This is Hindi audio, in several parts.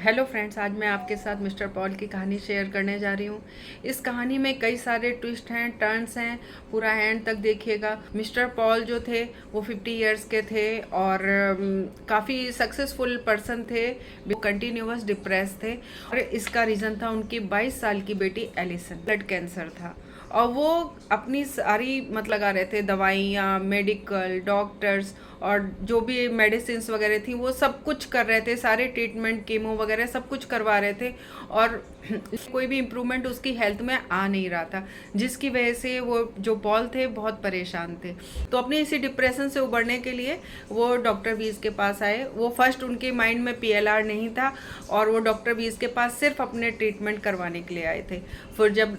हेलो फ्रेंड्स, आज मैं आपके साथ मिस्टर पॉल की कहानी शेयर करने जा रही हूँ। इस कहानी में कई सारे ट्विस्ट हैं, टर्न्स हैं, पूरा एंड तक देखिएगा। मिस्टर पॉल जो थे वो 50 इयर्स के थे और काफ़ी सक्सेसफुल पर्सन थे। वो कंटिन्यूअस डिप्रेस थे और इसका रीज़न था उनकी 22 साल की बेटी एलिसन। ब्लड कैंसर था और वो अपनी सारी लगा रहे थे, दवाइयाँ, मेडिकल, डॉक्टर्स और जो भी मेडिसिन वगैरह थी वो सब कुछ कर रहे थे, सारे ट्रीटमेंट, कीमो वगैरह सब कुछ करवा रहे थे और कोई भी इम्प्रूवमेंट उसकी हेल्थ में आ नहीं रहा था, जिसकी वजह से वो जो पॉल थे बहुत परेशान थे। तो अपने इसी डिप्रेशन से उबरने के लिए वो डॉक्टर वीज के पास आए। वो फर्स्ट उनके माइंड में पीएलआर नहीं था और वो डॉक्टर वीज के पास सिर्फ अपने ट्रीटमेंट करवाने के लिए आए थे। फिर जब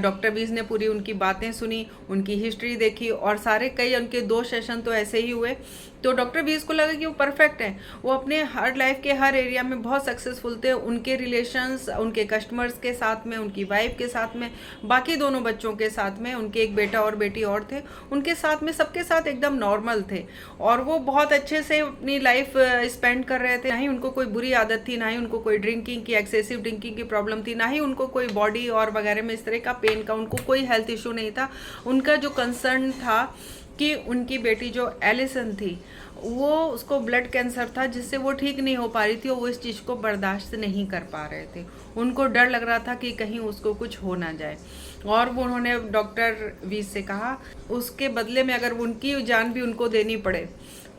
डॉक्टर वीज ने पूरी उनकी बातें सुनी, उनकी हिस्ट्री देखी और सारे कई उनके 2 सेशन तो ऐसे ही हुए, तो डॉक्टर वीज को लगा कि वो परफेक्ट है। वो अपने हर लाइफ के हर एरिया में बहुत सक्सेसफुल थे। उनके रिलेशंस, उनके कस्टमर्स के साथ में, उनकी वाइफ के साथ में, बाकी दोनों बच्चों के साथ में, उनके एक बेटा और बेटी और थे, उनके साथ में सबके साथ एकदम नॉर्मल थे और वो बहुत अच्छे से अपनी लाइफ स्पेंड कर रहे थे। ना ही उनको कोई बुरी आदत थी, ना ही उनको कोई ड्रिंकिंग की, एक्सेसिव ड्रिंकिंग की प्रॉब्लम थी, ना ही उनको कोई बॉडी और वगैरह में इस तरह का पेन का, उनको कोई हेल्थ इशू नहीं था। उनका जो कंसर्न था कि उनकी बेटी जो एलिसन थी वो उसको ब्लड कैंसर था, जिससे वो ठीक नहीं हो पा रही थी और वो इस चीज़ को बर्दाश्त नहीं कर पा रहे थे। उनको डर लग रहा था कि कहीं उसको कुछ हो ना जाए और वो उन्होंने डॉक्टर वीज से कहा उसके बदले में अगर उनकी जान भी उनको देनी पड़े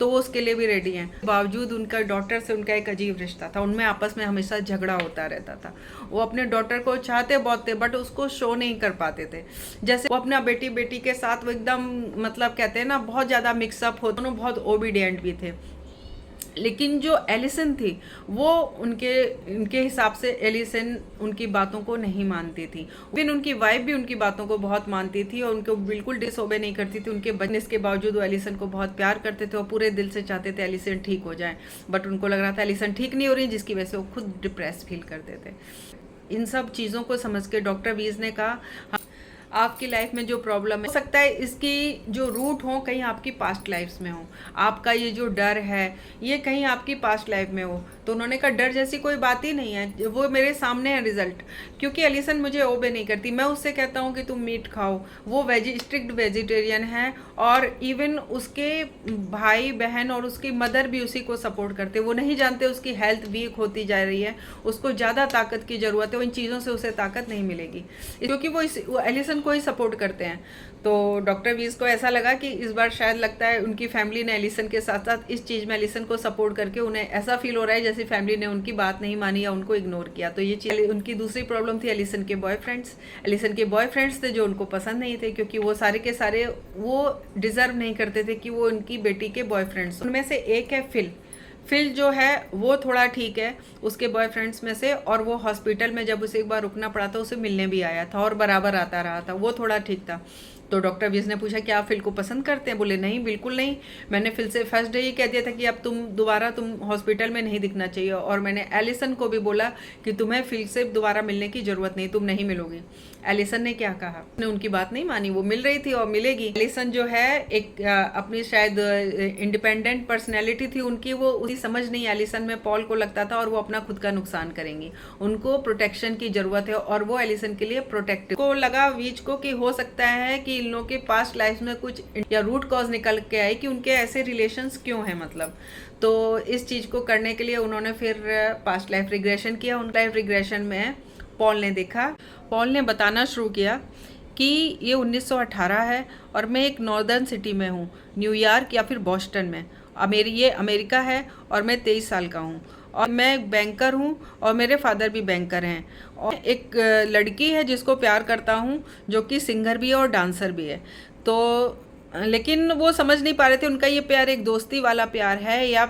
तो वो उसके लिए भी रेडी हैं। बावजूद उनका डॉटर से उनका एक अजीब रिश्ता था, उनमें आपस में हमेशा झगड़ा होता रहता था। वो अपने डॉटर को चाहते बहुत थे बट उसको शो नहीं कर पाते थे। जैसे वो अपना बेटी के साथ वो एकदम कहते हैं ना, बहुत ज़्यादा मिक्सअप हो, दोनों बहुत ओबीडियंट भी थे। लेकिन जो एलिसन थी वो उनके हिसाब से एलिसन उनकी बातों को नहीं मानती थी। लेकिन उनकी वाइफ भी उनकी बातों को बहुत मानती थी और उनको बिल्कुल डिसओबे नहीं करती थी। उनके बिजनेस के बावजूद वो एलिसन को बहुत प्यार करते थे और पूरे दिल से चाहते थे एलिसन ठीक हो जाए, बट उनको लग रहा था एलिसन ठीक नहीं हो रही, जिसकी वजह से वो खुद डिप्रेस फील करते थे। इन सब चीज़ों को समझ के डॉक्टर वीज ने कहा आपकी लाइफ में जो प्रॉब्लम है, हो सकता है इसकी जो रूट हो कहीं आपकी पास्ट लाइफ्स में हो। आपका ये जो डर है ये कहीं आपकी पास्ट लाइफ में हो। तो उन्होंने कहा डर जैसी कोई बात ही नहीं है, वो मेरे सामने है रिजल्ट। क्योंकि एलिसन मुझे ओबे नहीं करती, मैं उससे कहता हूँ कि तुम मीट खाओ, वो स्ट्रिक्ट वेजिटेरियन है और इवन उसके भाई बहन और उसकी मदर भी उसी को सपोर्ट करते। वो नहीं जानते उसकी हेल्थ वीक होती जा रही है, उसको ज़्यादा ताकत की ज़रूरत है, इन चीज़ों से उसे ताकत नहीं मिलेगी, क्योंकि वो एलिसन को ही सपोर्ट करते हैं। तो डॉक्टर वीज को ऐसा लगा कि इस बार शायद लगता है उनकी फैमिली ने एलिसन के साथ साथ इस चीज़ में एलिसन को सपोर्ट करके उन्हें ऐसा फील हो रहा है जैसे फैमिली ने उनकी बात नहीं मानी या उनको इग्नोर किया। तो ये चीज़ उनकी दूसरी प्रॉब्लम थी एलिसन के बॉयफ्रेंड्स। एलिसन के बॉयफ्रेंड्स थे जो उनको पसंद नहीं थे, क्योंकि वो सारे के सारे वो डिजर्व नहीं करते थे कि वो उनकी बेटी के बॉयफ्रेंड्स। उनमें से एक है फिल जो है वो थोड़ा ठीक है उसके बॉयफ्रेंड्स में से, और वो हॉस्पिटल में जब उसे एक बार रुकना पड़ा था उसे मिलने भी आया था और बराबर आता रहा था, वो थोड़ा ठीक था। तो डॉक्टर वीज ने पूछा क्या आप फिल को पसंद करते हैं? बोले नहीं, बिल्कुल नहीं। मैंने फिल से फर्स्ट डे ही कह दिया था कि अब तुम हॉस्पिटल में नहीं दिखना चाहिए, और मैंने एलिसन को भी बोला कि तुम्हें फिल से दोबारा मिलने की जरूरत नहीं, तुम नहीं मिलोगी। एलिसन ने क्या कहा, ने उनकी बात नहीं मानी, वो मिल रही थी और मिलेगी। एलिसन जो है एक अपनी शायद इंडिपेंडेंट पर्सनैलिटी थी उनकी, वो उसी समझ नहीं एलिसन में पॉल को लगता था और वो अपना खुद का नुकसान करेंगी। उनको प्रोटेक्शन की जरूरत है और वो एलिसन के लिए प्रोटेक्टिव। को लगा वीज को कि हो सकता है कि इन लोगों के पास्ट लाइफ में कुछ या रूट कॉज निकल के आए कि उनके ऐसे रिलेशंस क्यों हैं तो इस चीज़ को करने के लिए उन्होंने फिर पास्ट लाइफ रिग्रेशन किया। उन लाइफ रिग्रेशन में पॉल ने बताना शुरू किया कि ये 1918 है और मैं एक नॉर्दर्न सिटी में हूँ, न्यूयॉर्क या फिर बॉस्टन में। ये अमेरिका है और मैं 23 साल का हूँ और मैं एक बैंकर हूँ और मेरे फादर भी बैंकर हैं, और एक लड़की है जिसको प्यार करता हूँ जो कि सिंगर भी है और डांसर भी है। तो लेकिन वो समझ नहीं पा रहे थे उनका ये प्यार एक दोस्ती वाला प्यार है या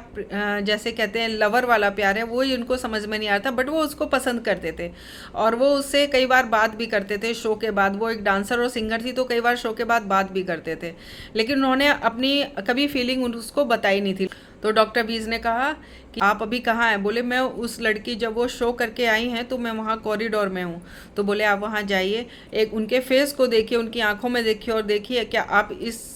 जैसे कहते हैं लवर वाला प्यार है, वो ही उनको समझ में नहीं आ रहा था। बट वो उसको पसंद करते थे और वो उससे कई बार बात भी करते थे शो के बाद। वो एक डांसर और सिंगर थी तो कई बार शो के बाद बात भी करते थे, लेकिन उन्होंने अपनी कभी फीलिंग उसको बताई नहीं थी। तो डॉक्टर वीज ने कहा कि आप अभी कहाँ हैं? बोले मैं उस लड़की जब वो शो करके आई हैं तो मैं वहाँ कॉरिडोर में हूँ। तो बोले आप वहाँ जाइए, एक उनके फेस को देखिए, उनकी आंखों में देखिए और देखिए क्या आप इस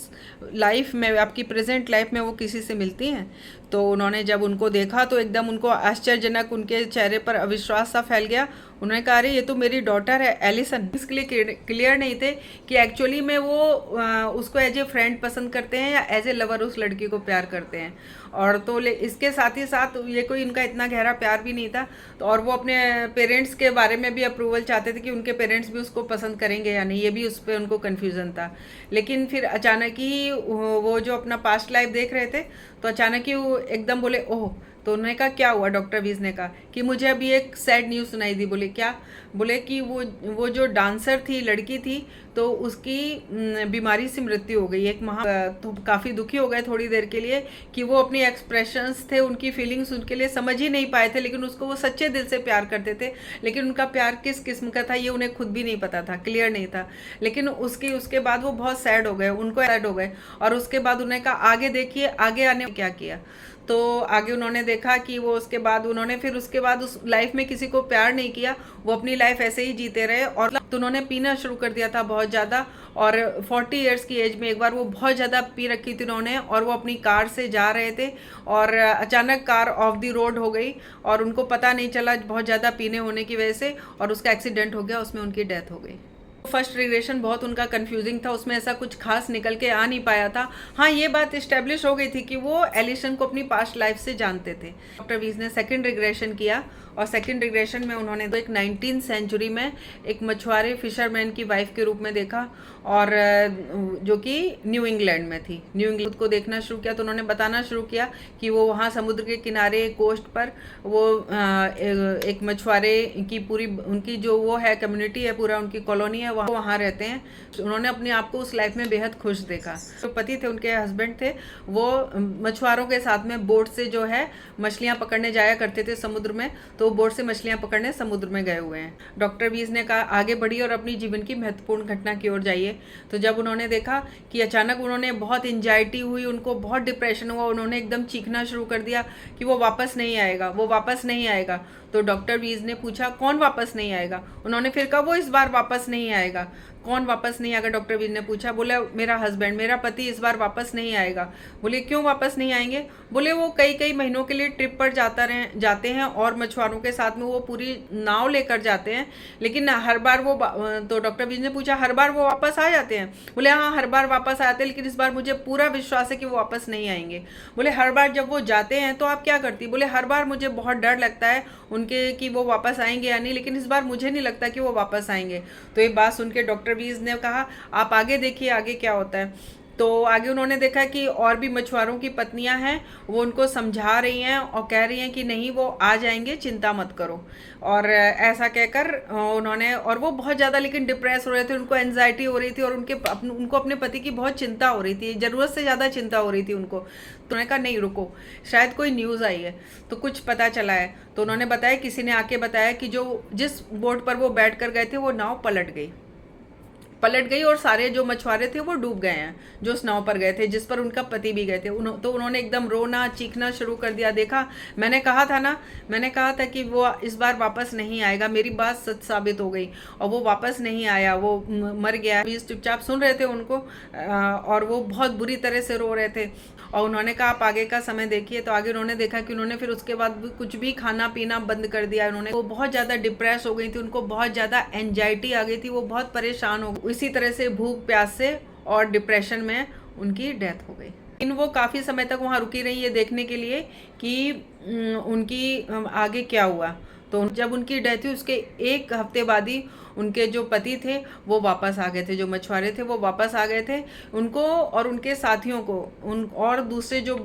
लाइफ में, आपकी प्रेजेंट लाइफ में वो किसी से मिलती हैं। तो उन्होंने जब उनको देखा तो एकदम उनको आश्चर्यजनक उनके चेहरे पर अविश्वास सा फैल गया। उन्होंने कहा, अरे ये तो मेरी डॉटर है एलिसन। इसके लिए क्लियर नहीं थे कि एक्चुअली में वो उसको एज ए फ्रेंड पसंद करते हैं या एज ए लवर उस लड़की को प्यार करते हैं। और तो इसके साथ ही साथ ये कोई इनका इतना गहरा प्यार भी नहीं था। तो और वो अपने पेरेंट्स के बारे में भी अप्रूवल चाहते थे कि उनके पेरेंट्स भी उसको पसंद करेंगे या नहीं, ये भी उस पर उनको कन्फ्यूज़न था। लेकिन फिर अचानक ही वो जो अपना पास्ट लाइफ देख रहे थे तो अचानक ही वो एकदम बोले, ओह। तो उन्होंने कहा, क्या हुआ? डॉक्टर वीज ने कहा कि मुझे अभी एक सैड न्यूज़ सुनाई दी। बोले, क्या? बोले कि वो जो डांसर थी, लड़की थी, तो उसकी बीमारी से मृत्यु हो गई। एक तो काफ़ी दुखी हो गए थोड़ी देर के लिए कि वो अपनी एक्सप्रेशंस थे, उनकी फीलिंग्स उनके लिए समझ ही नहीं पाए थे, लेकिन उसको वो सच्चे दिल से प्यार करते थे। लेकिन उनका प्यार किस किस्म का था ये उन्हें खुद भी नहीं पता था, क्लियर नहीं था। लेकिन उसके बाद वो बहुत सैड हो गए, उनको सैड हो गए। और उसके बाद उन्होंने कहा, आगे देखिए आगे आने क्या किया। तो आगे उन्होंने देखा कि वो उसके बाद उस लाइफ में किसी को प्यार नहीं किया, वो अपनी लाइफ ऐसे ही जीते रहे। और तो उन्होंने पीना शुरू कर दिया था बहुत ज़्यादा। और 40 इयर्स की एज में एक बार वो बहुत ज़्यादा पी रखी थी उन्होंने, और वो अपनी कार से जा रहे थे और अचानक कार ऑफ द रोड हो गई और उनको पता नहीं चला बहुत ज़्यादा पीने होने की वजह से, और उसका एक्सीडेंट हो गया, उसमें उनकी डेथ हो गई। फर्स्ट रिग्रेशन बहुत उनका कंफ्यूजिंग था, उसमें ऐसा कुछ खास निकल के आ नहीं पाया था। हाँ, ये बात इस्टेब्लिश हो गई थी कि वो एलिसन को अपनी पास्ट लाइफ से जानते थे। डॉक्टर वीज ने सेकंड रिग्रेशन किया, और सेकंड रिग्रेशन में उन्होंने तो एक 19th सेंचुरी में एक मछुआरे फिशरमैन की वाइफ के रूप में देखा, और जो कि न्यू इंग्लैंड में थी। न्यू इंग्लैंड को देखना शुरू किया तो उन्होंने बताना शुरू किया कि वो वहाँ समुद्र के किनारे कोस्ट पर वो एक मछुआरे की पूरी उनकी जो वो है कम्युनिटी है, पूरा उनकी कॉलोनी है, वहाँ रहते हैं। उन्होंने अपने आप को उस लाइफ में बेहद खुश देखा। जो पति थे, उनके हस्बैंड थे, वो मछुआरों के साथ में बोट से जो है मछलियाँ पकड़ने जाया करते थे समुद्र में, तो बोट से मछलियाँ पकड़ने समुद्र में गए हुए हैं। डॉक्टर वीज ने कहा, आगे बढ़िए और अपनी जीवन की महत्वपूर्ण घटना की ओर जाइए। तो जब उन्होंने देखा कि अचानक उन्होंने बहुत एंजाइटी हुई, उनको बहुत डिप्रेशन हुआ, उन्होंने एकदम चीखना शुरू कर दिया कि वो वापस नहीं आएगा, वो वापस नहीं आएगा। तो डॉक्टर वीज ने पूछा, कौन वापस नहीं आएगा? उन्होंने फिर कहा, वो इस बार वापस नहीं आएगा। कौन वापस नहीं आएगा? डॉक्टर वीज ने पूछा। बोला, मेरा हस्बैंड, मेरा पति इस बार वापस नहीं आएगा। बोले, क्यों वापस नहीं आएंगे? बोले, वो कई महीनों के लिए ट्रिप पर जाते हैं और मछुआरों के साथ में वो पूरी नाव लेकर जाते हैं, लेकिन हर बार वो तो डॉक्टर वीज ने पूछा, हर बार वो वापस आ जाते हैं? बोले, हाँ, हर बार वापस आते हैं, लेकिन इस बार मुझे पूरा विश्वास है कि वो वापस नहीं आएंगे। बोले, हर बार जब वो जाते हैं तो आप क्या करती? बोले, हर बार मुझे बहुत डर लगता है उनके कि वो वापस आएंगे या नहीं, लेकिन इस बार मुझे नहीं लगता कि वो वापस आएंगे। तो ये बात सुन के डॉक्टर वीज ने कहा, आप आगे देखिए आगे क्या होता है। तो आगे उन्होंने देखा कि और भी मछुआरों की पत्नियां हैं, वो उनको समझा रही हैं और कह रही हैं कि नहीं, वो आ जाएंगे, चिंता मत करो। और ऐसा कहकर उन्होंने, और वो बहुत ज़्यादा लेकिन डिप्रेस हो रहे थे, उनको एंजाइटी हो रही थी और उनको अपने पति की बहुत चिंता हो रही थी, ज़रूरत से ज़्यादा चिंता हो रही थी उनको। तो उन्होंने कहा, नहीं रुको, शायद कोई न्यूज़ आई है, तो कुछ पता चला है। तो उन्होंने बताया, किसी ने आके बताया कि जिस बोट पर वो बैठ कर गए थे वो नाव पलट गई और सारे जो मछुआरे थे वो डूब गए हैं, जो उस नाव पर गए थे जिस पर उनका पति भी गए थे। तो उन्होंने एकदम रोना चीखना शुरू कर दिया। देखा, मैंने कहा था कि वो इस बार वापस नहीं आएगा, मेरी बात सच साबित हो गई, और वो वापस नहीं आया, वो मर गया। चुपचाप सुन रहे थे उनको, और वो बहुत बुरी तरह से रो रहे थे। और उन्होंने कहा, आप आगे का समय देखिए। तो आगे उन्होंने देखा कि उन्होंने फिर उसके बाद कुछ भी खाना पीना बंद कर दिया। वो बहुत ज़्यादा डिप्रेस हो गई थी, उनको बहुत ज़्यादा एंजाइटी आ गई थी, वो बहुत परेशान हो गई। इसी तरह से भूख प्यास से और डिप्रेशन में उनकी डेथ हो गई। लेकिन वो काफ़ी समय तक वहाँ रुकी रही ये देखने के लिए कि उनकी आगे क्या हुआ। तो जब उनकी डेथ हुई उसके एक हफ्ते बाद ही उनके जो पति थे वो वापस आ गए थे, जो मछुआरे थे वो वापस आ गए थे। उनको और उनके साथियों को और दूसरे जो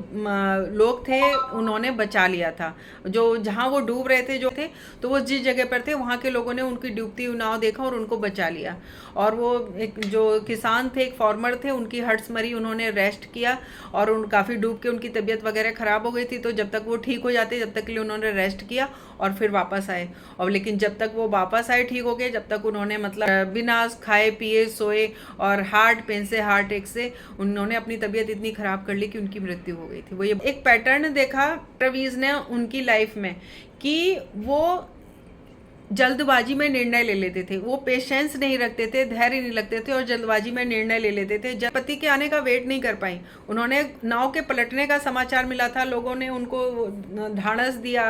लोग थे उन्होंने बचा लिया था। जो जहाँ वो डूब रहे थे तो वो जिस जगह पर थे वहाँ के लोगों ने उनकी डूबती हुई नाव देखा और उनको बचा लिया। और वो एक जो किसान थे, एक फार्मर थे, उनकी हट्स मरी, उन्होंने रेस्ट किया और काफ़ी डूब के उनकी तबीयत वगैरह ख़राब हो गई थी। तो जब तक वो ठीक हो जाते जब तक के लिए उन्होंने रेस्ट किया और फिर वापस आए। और लेकिन जब तक वो वापस आए ठीक हो गए, जब तक उन्होंने मतलब बिना खाए पिए सोए और हार्ट पेन से, हार्ट अटैक से उन्होंने अपनी तबीयत इतनी ख़राब कर ली कि उनकी मृत्यु हो गई थी। वो ये एक पैटर्न देखा प्रवीज ने उनकी लाइफ में कि वो जल्दबाजी में निर्णय ले लेते थे, वो पेशेंस नहीं रखते थे, धैर्य नहीं रखते थे और जल्दबाजी में निर्णय ले लेते थे। जब पति के आने का वेट नहीं कर पाई, उन्होंने नाव के पलटने का समाचार मिला था, लोगों ने उनको ढांढस दिया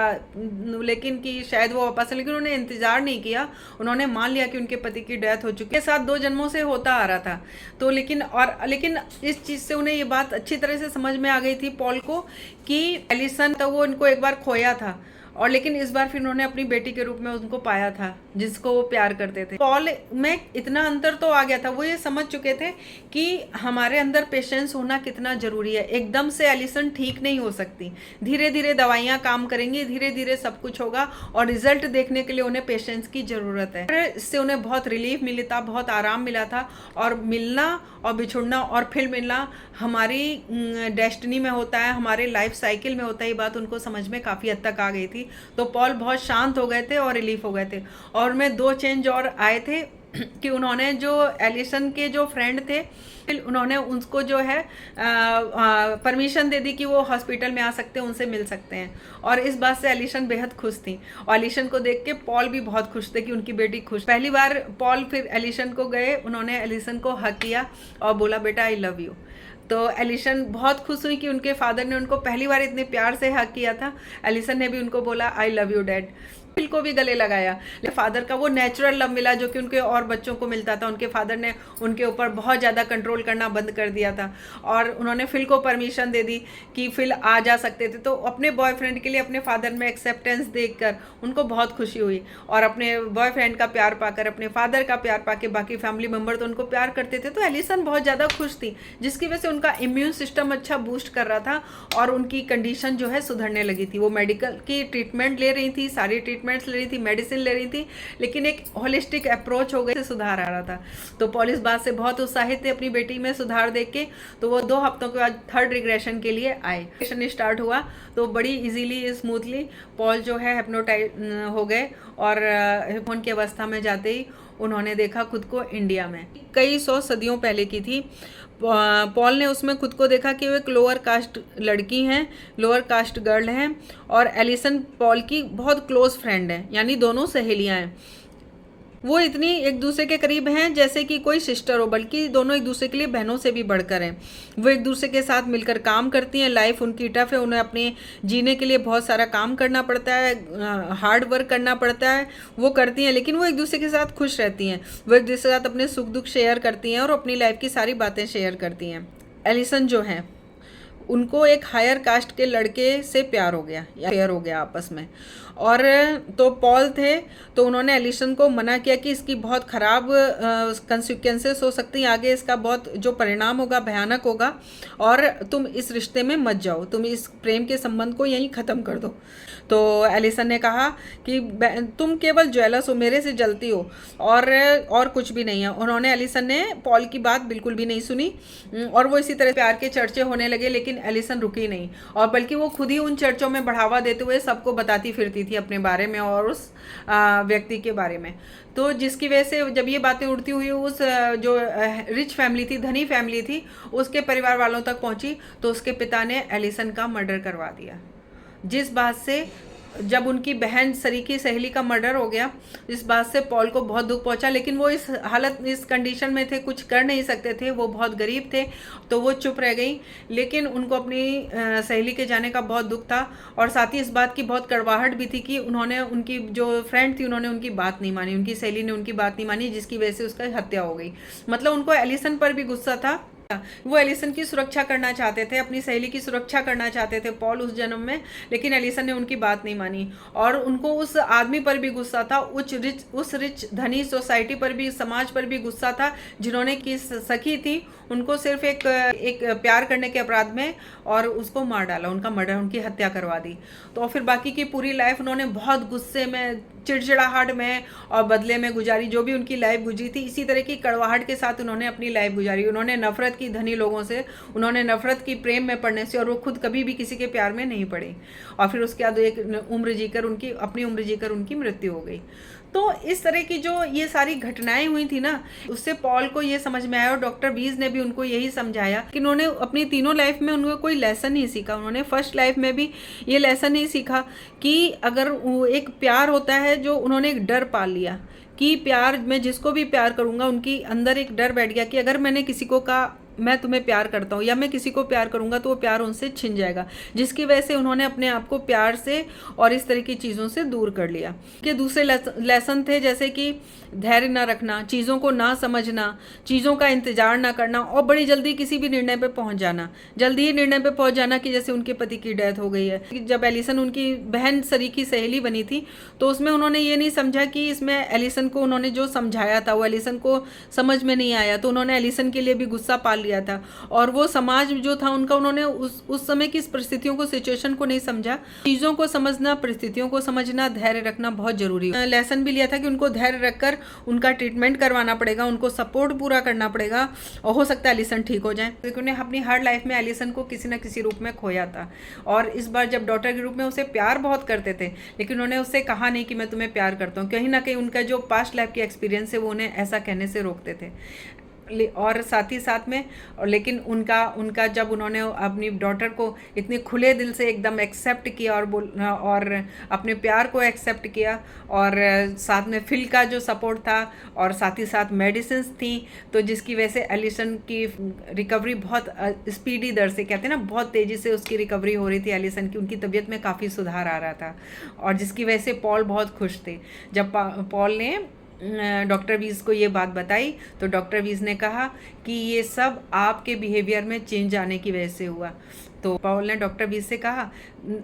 लेकिन कि शायद वो वापस, लेकिन उन्होंने इंतजार नहीं किया, उन्होंने मान लिया कि उनके पति की डेथ हो चुकी है। साथ 2 जन्मों से होता आ रहा था। तो लेकिन इस चीज़ से उन्हें ये बात अच्छी तरह से समझ में आ गई थी पॉल को कि एलिसन, तो वो उनको एक बार खोया था और लेकिन इस बार फिर उन्होंने अपनी बेटी के रूप में उनको पाया था जिसको वो प्यार करते थे। पॉल में इतना अंतर तो आ गया था, वो ये समझ चुके थे कि हमारे अंदर पेशेंस होना कितना जरूरी है। एकदम से एलिसन ठीक नहीं हो सकती, धीरे धीरे दवाइयाँ काम करेंगी, धीरे धीरे सब कुछ होगा और रिजल्ट देखने के लिए उन्हें पेशेंस की जरूरत है। इससे उन्हें बहुत रिलीफ मिला था, बहुत आराम मिला था। और मिलना और बिछुड़ना और फिर मिलना हमारी डेस्टिनी में होता है, हमारे लाइफ साइकिल में होता है, ये बात उनको समझ में काफ़ी हद तक आ गई थी। तो पॉल बहुत शांत हो गए थे और रिलीफ हो गए थे। और में 2 चेंज और आए थे कि उन्होंने जो एलिसन के जो फ्रेंड थे, उन्होंने उनको जो है परमिशन दे दी कि वो हॉस्पिटल में आ सकते हैं, उनसे मिल सकते हैं। और इस बात से एलिसन बेहद खुश थी और एलिसन को देख के पॉल भी बहुत खुश थे कि उनकी बेटी खुश। पहली बार पॉल फिर एलिसन को गए, उन्होंने एलिसन को हग किया और बोला बेटा आई लव यू। तो एलिसन बहुत खुश हुई कि उनके फादर ने उनको पहली बार इतने प्यार से हग किया था। एलिसन ने भी उनको बोला I love you dad. Phil को भी गले लगाया। लेकिन फादर का वो नेचुरल लव मिला जो कि उनके और बच्चों को मिलता था। उनके फादर ने उनके ऊपर बहुत ज़्यादा कंट्रोल करना बंद कर दिया था और उन्होंने फिल को परमिशन दे दी कि फिल आ जा सकते थे। तो अपने बॉयफ्रेंड के लिए अपने फादर में एक्सेप्टेंस देखकर उनको बहुत खुशी हुई और अपने बॉयफ्रेंड का प्यार पाकर, अपने फादर का प्यार पाके बाकी फैमिली मेम्बर तो उनको प्यार करते थे। तो एलिसन बहुत ज़्यादा खुश थी, जिसकी वजह से उनका इम्यून सिस्टम अच्छा बूस्ट कर रहा था और उनकी कंडीशन जो है सुधरने लगी थी। वो मेडिकल की ट्रीटमेंट ले रही थी, सारी ट्रीटमेंट्स ले रही थी, मेडिसिन ले रही थी, लेकिन एक होलिस्टिक अप्रोच हो गई से सुधार आ रहा था। तो पॉल इस बात से बहुत उत्साहित थे अपनी बेटी में सुधार देख के। तो वो 2 हफ्तों के बाद 3rd रिग्रेशन के लिए आए। रिग्रेशन स्टार्ट हुआ तो बड़ी इजीली स्मूथली पॉल जो है हिप्नोटाइज हो गए और हिप्नोन की अवस्था में जाते ही उन्होंने देखा खुद को इंडिया में। कई 100 सदियों पहले की थी। पॉल ने उसमें खुद को देखा कि वो एक लोअर कास्ट लड़की हैं, लोअर कास्ट गर्ल हैं और एलिसन पॉल की बहुत क्लोज फ्रेंड है, यानी दोनों सहेलियां हैं। वो इतनी एक दूसरे के करीब हैं जैसे कि कोई सिस्टर हो, बल्कि दोनों एक दूसरे के लिए बहनों से भी बढ़कर हैं। वो एक दूसरे के साथ मिलकर काम करती हैं। लाइफ उनकी टफ है, उन्हें अपने जीने के लिए बहुत सारा काम करना पड़ता है, हार्ड वर्क करना पड़ता है, वो करती हैं, लेकिन वो एक दूसरे के साथ खुश रहती हैं। वो एक दूसरे के साथ अपने सुख दुख शेयर करती हैं और अपनी लाइफ की सारी बातें शेयर करती हैं। एलिसन जो है उनको एक हायर कास्ट के लड़के से प्यार हो गया या फेयर हो गया आपस में। और तो पॉल थे तो उन्होंने एलिसन को मना किया कि इसकी बहुत ख़राब कंसिक्वेंसेस हो सकती हैं, आगे इसका बहुत जो परिणाम होगा भयानक होगा और तुम इस रिश्ते में मत जाओ, तुम इस प्रेम के संबंध को यहीं ख़त्म कर दो। तो एलिसन ने कहा कि तुम केवल ज्वेलस हो, मेरे से जलती हो और कुछ भी नहीं है। उन्होंने एलिसन ने पॉल की बात बिल्कुल भी नहीं सुनी और वो इसी तरह प्यार के चर्चे होने लगे, लेकिन एलिसन रुकी नहीं और बल्कि वो खुद ही उन चर्चों में बढ़ावा देते हुए सबको बताती फिरती थी अपने बारे में और उस व्यक्ति के बारे में। तो जिसकी वजह से जब ये बातें उड़ती हुई उस जो रिच फैमिली थी, धनी फैमिली थी, उसके परिवार वालों तक पहुंची तो उसके पिता ने एलिसन का मर्डर करवा दिया। जिस बात से जब उनकी बहन सरीकी सहेली का मर्डर हो गया, इस बात से पॉल को बहुत दुख पहुंचा, लेकिन वो इस हालत इस कंडीशन में थे, कुछ कर नहीं सकते थे, वो बहुत गरीब थे, तो वो चुप रह गई। लेकिन उनको अपनी सहेली के जाने का बहुत दुख था और साथ ही इस बात की बहुत कड़वाहट भी थी कि उन्होंने उनकी जो फ्रेंड थी उन्होंने उनकी बात नहीं मानी, उनकी सहेली ने उनकी बात नहीं मानी, जिसकी वजह से उसका हत्या हो गई। मतलब उनको एलिसन पर भी गुस्सा था। वो एलिसन की सुरक्षा करना चाहते थे, अपनी सहेली की सुरक्षा करना चाहते थे पॉल उस जन्म में, लेकिन एलिसन ने उनकी बात नहीं मानी। और उनको उस आदमी पर भी गुस्सा था, उस रिच धनी सोसाइटी पर भी, समाज पर भी गुस्सा था, जिन्होंने की सखी थी उनको सिर्फ एक प्यार करने के अपराध में और उसको मार डाला, उनका मर्डर, उनकी हत्या करवा दी। तो फिर बाकी की पूरी लाइफ उन्होंने बहुत गुस्से में, चिड़चिड़ाहट में और बदले में गुजारी। जो भी उनकी लाइफ गुजरी थी इसी तरह की कड़वाहट के साथ उन्होंने अपनी लाइफ गुजारी। उन्होंने नफरत की धनी लोगों से, उन्होंने नफरत की प्रेम में पड़ने से, और वो खुद कभी भी किसी के प्यार में नहीं पड़ी। और फिर उसके बाद अपनी उम्र जीकर उनकी मृत्यु हो गई। तो इस तरह की जो ये सारी घटनाएं हुई थी ना, उससे पॉल को ये समझ में आया और डॉक्टर बीज ने भी उनको यही समझाया कि उन्होंने अपनी तीनों लाइफ में उनको कोई लेसन नहीं सीखा। उन्होंने फर्स्ट लाइफ में भी ये लेसन नहीं सीखा कि अगर एक प्यार होता है जो उन्होंने एक डर पाल लिया कि प्यार, मैं जिसको भी प्यार करूँगा, उनकी अंदर एक डर बैठ गया कि अगर मैंने किसी को कहा मैं तुम्हें प्यार करता हूँ या मैं किसी को प्यार करूँगा तो वो प्यार उनसे छिन जाएगा, जिसकी वजह से उन्होंने अपने आप को प्यार से और इस तरह की चीज़ों से दूर कर लिया। कि दूसरे लेसन थे जैसे कि धैर्य ना रखना, चीज़ों को ना समझना, चीज़ों का इंतजार ना करना और बड़ी जल्दी किसी भी निर्णय पे पहुंच जाना, जल्दी ही निर्णय पे पहुंच जाना कि जैसे उनके पति की डेथ हो गई है। जब एलिसन उनकी बहन सरीखी सहेली बनी थी तो उसमें उन्होंने ये नहीं समझा कि इसमें एलिसन को उन्होंने जो समझाया था वो एलिसन को समझ में नहीं आया, तो उन्होंने एलिसन के लिए भी गुस्सा पाल लिया था। और वो समाज जो था उनका, उन्होंने उस समय की परिस्थितियों को, सिचुएशन को नहीं समझा। चीज़ों को समझना, परिस्थितियों को समझना, धैर्य रखना बहुत जरूरी है। लेसन भी लिया था कि उनको धैर्य रखकर उनका ट्रीटमेंट करवाना पड़ेगा, उनको सपोर्ट पूरा करना पड़ेगा और हो सकता है एलिसन ठीक हो जाए, क्योंकि उन्हें अपनी हर लाइफ में एलिसन को किसी न किसी रूप में खोया था। और इस बार जब डॉटर के रूप में उसे प्यार बहुत करते थे, लेकिन उन्होंने उससे कहा नहीं कि मैं तुम्हें प्यार करता हूँ। कहीं ना कहीं उनका जो पास्ट लाइफ की एक्सपीरियंस है वो उन्हें ऐसा कहने से रोकते थे। और साथ ही साथ में, और लेकिन उनका जब उन्होंने अपनी डॉटर को इतने खुले दिल से एकदम एक्सेप्ट किया और अपने प्यार को एक्सेप्ट किया, और साथ में फिल का जो सपोर्ट था और साथ ही साथ मेडिसिन्स थी, तो जिसकी वजह से एलिसन की रिकवरी बहुत स्पीडी दर से, कहते हैं ना, बहुत तेज़ी से उसकी रिकवरी हो रही थी एलिसन की। उनकी तबीयत में काफ़ी सुधार आ रहा था और जिसकी वजह से पॉल बहुत खुश थे। जब पॉल ने डॉक्टर वीज़ को ये बात बताई तो डॉक्टर वीज़ ने कहा कि ये सब आपके बिहेवियर में चेंज आने की वजह से हुआ। तो पॉल ने डॉक्टर वीज़ से कहा,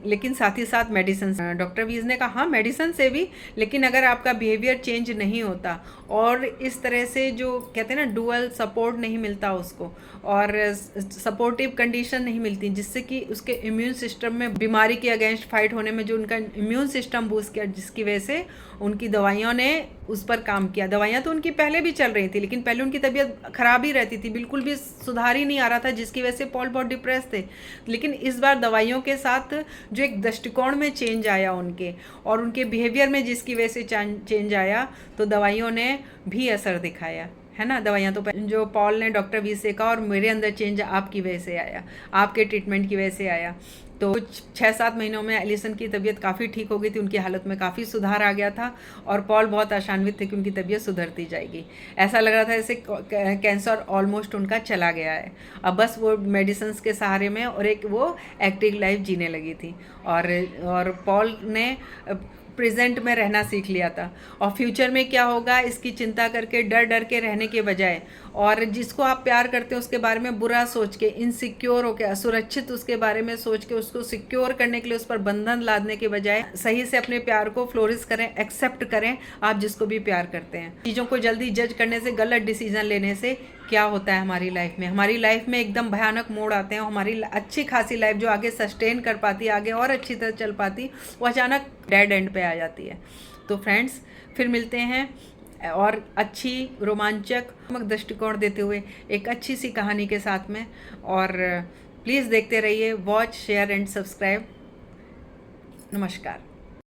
लेकिन साथ ही साथ मेडिसिन। डॉक्टर वीज़ ने कहा हाँ मेडिसिन से भी, लेकिन अगर आपका बिहेवियर चेंज नहीं होता और इस तरह से जो कहते हैं ना डुअल सपोर्ट नहीं मिलता उसको, और सपोर्टिव कंडीशन नहीं मिलती जिससे कि उसके इम्यून सिस्टम में बीमारी के अगेंस्ट फाइट होने में जो उनका इम्यून सिस्टम बूस्ट किया, जिसकी वजह से उनकी दवाइयों ने उस पर काम किया। दवाइयाँ तो उनकी पहले भी चल रही थी, लेकिन पहले उनकी तबीयत खराब ही रहती थी, बिल्कुल भी सुधार ही नहीं आ रहा था, जिसकी वजह से पॉल बहुत डिप्रेस थे। लेकिन इस बार दवाइयों के साथ जो एक दृष्टिकोण में चेंज आया उनके, और उनके बिहेवियर में जिसकी वजह से चेंज आया, तो दवाइयों ने भी असर दिखाया, है ना। दवाइयाँ तो जो पॉल ने डॉक्टर वी से कहा, और मेरे अंदर चेंज आपकी वजह से आया, आपके ट्रीटमेंट की वजह से आया। तो 6-7 महीनों में एलिसन की तबीयत काफ़ी ठीक हो गई थी, उनकी हालत में काफ़ी सुधार आ गया था, और पॉल बहुत आशान्वित थे कि उनकी तबीयत सुधरती जाएगी। ऐसा लग रहा था जैसे कैंसर ऑलमोस्ट उनका चला गया है, अब बस वो मेडिसिन के सहारे में और एक वो एक्टिव लाइफ जीने लगी थी। और पॉल ने प्रेजेंट में रहना सीख लिया था, और फ्यूचर में क्या होगा इसकी चिंता करके डर डर के रहने के बजाय, और जिसको आप प्यार करते हैं उसके बारे में बुरा सोच के, इनसिक्योर होकर, असुरक्षित उसके बारे में सोच के, उसको सिक्योर करने के लिए उस पर बंधन लादने के बजाय सही से अपने प्यार को फ्लोरिश करें, एक्सेप्ट करें आप जिसको भी प्यार करते हैं। चीज़ों को जल्दी जज करने से, गलत डिसीजन लेने से क्या होता है हमारी लाइफ में एकदम भयानक मोड़ आते हैं। हमारी अच्छी खासी लाइफ जो आगे सस्टेन कर पाती, आगे और अच्छी तरह चल पाती, वो अचानक डेड एंड पे आ जाती है। तो फ्रेंड्स, फिर मिलते हैं और अच्छी रोमांचक दृष्टिकोण देते हुए एक अच्छी सी कहानी के साथ में, और प्लीज़ देखते रहिए, वॉच, शेयर एंड सब्सक्राइब। नमस्कार।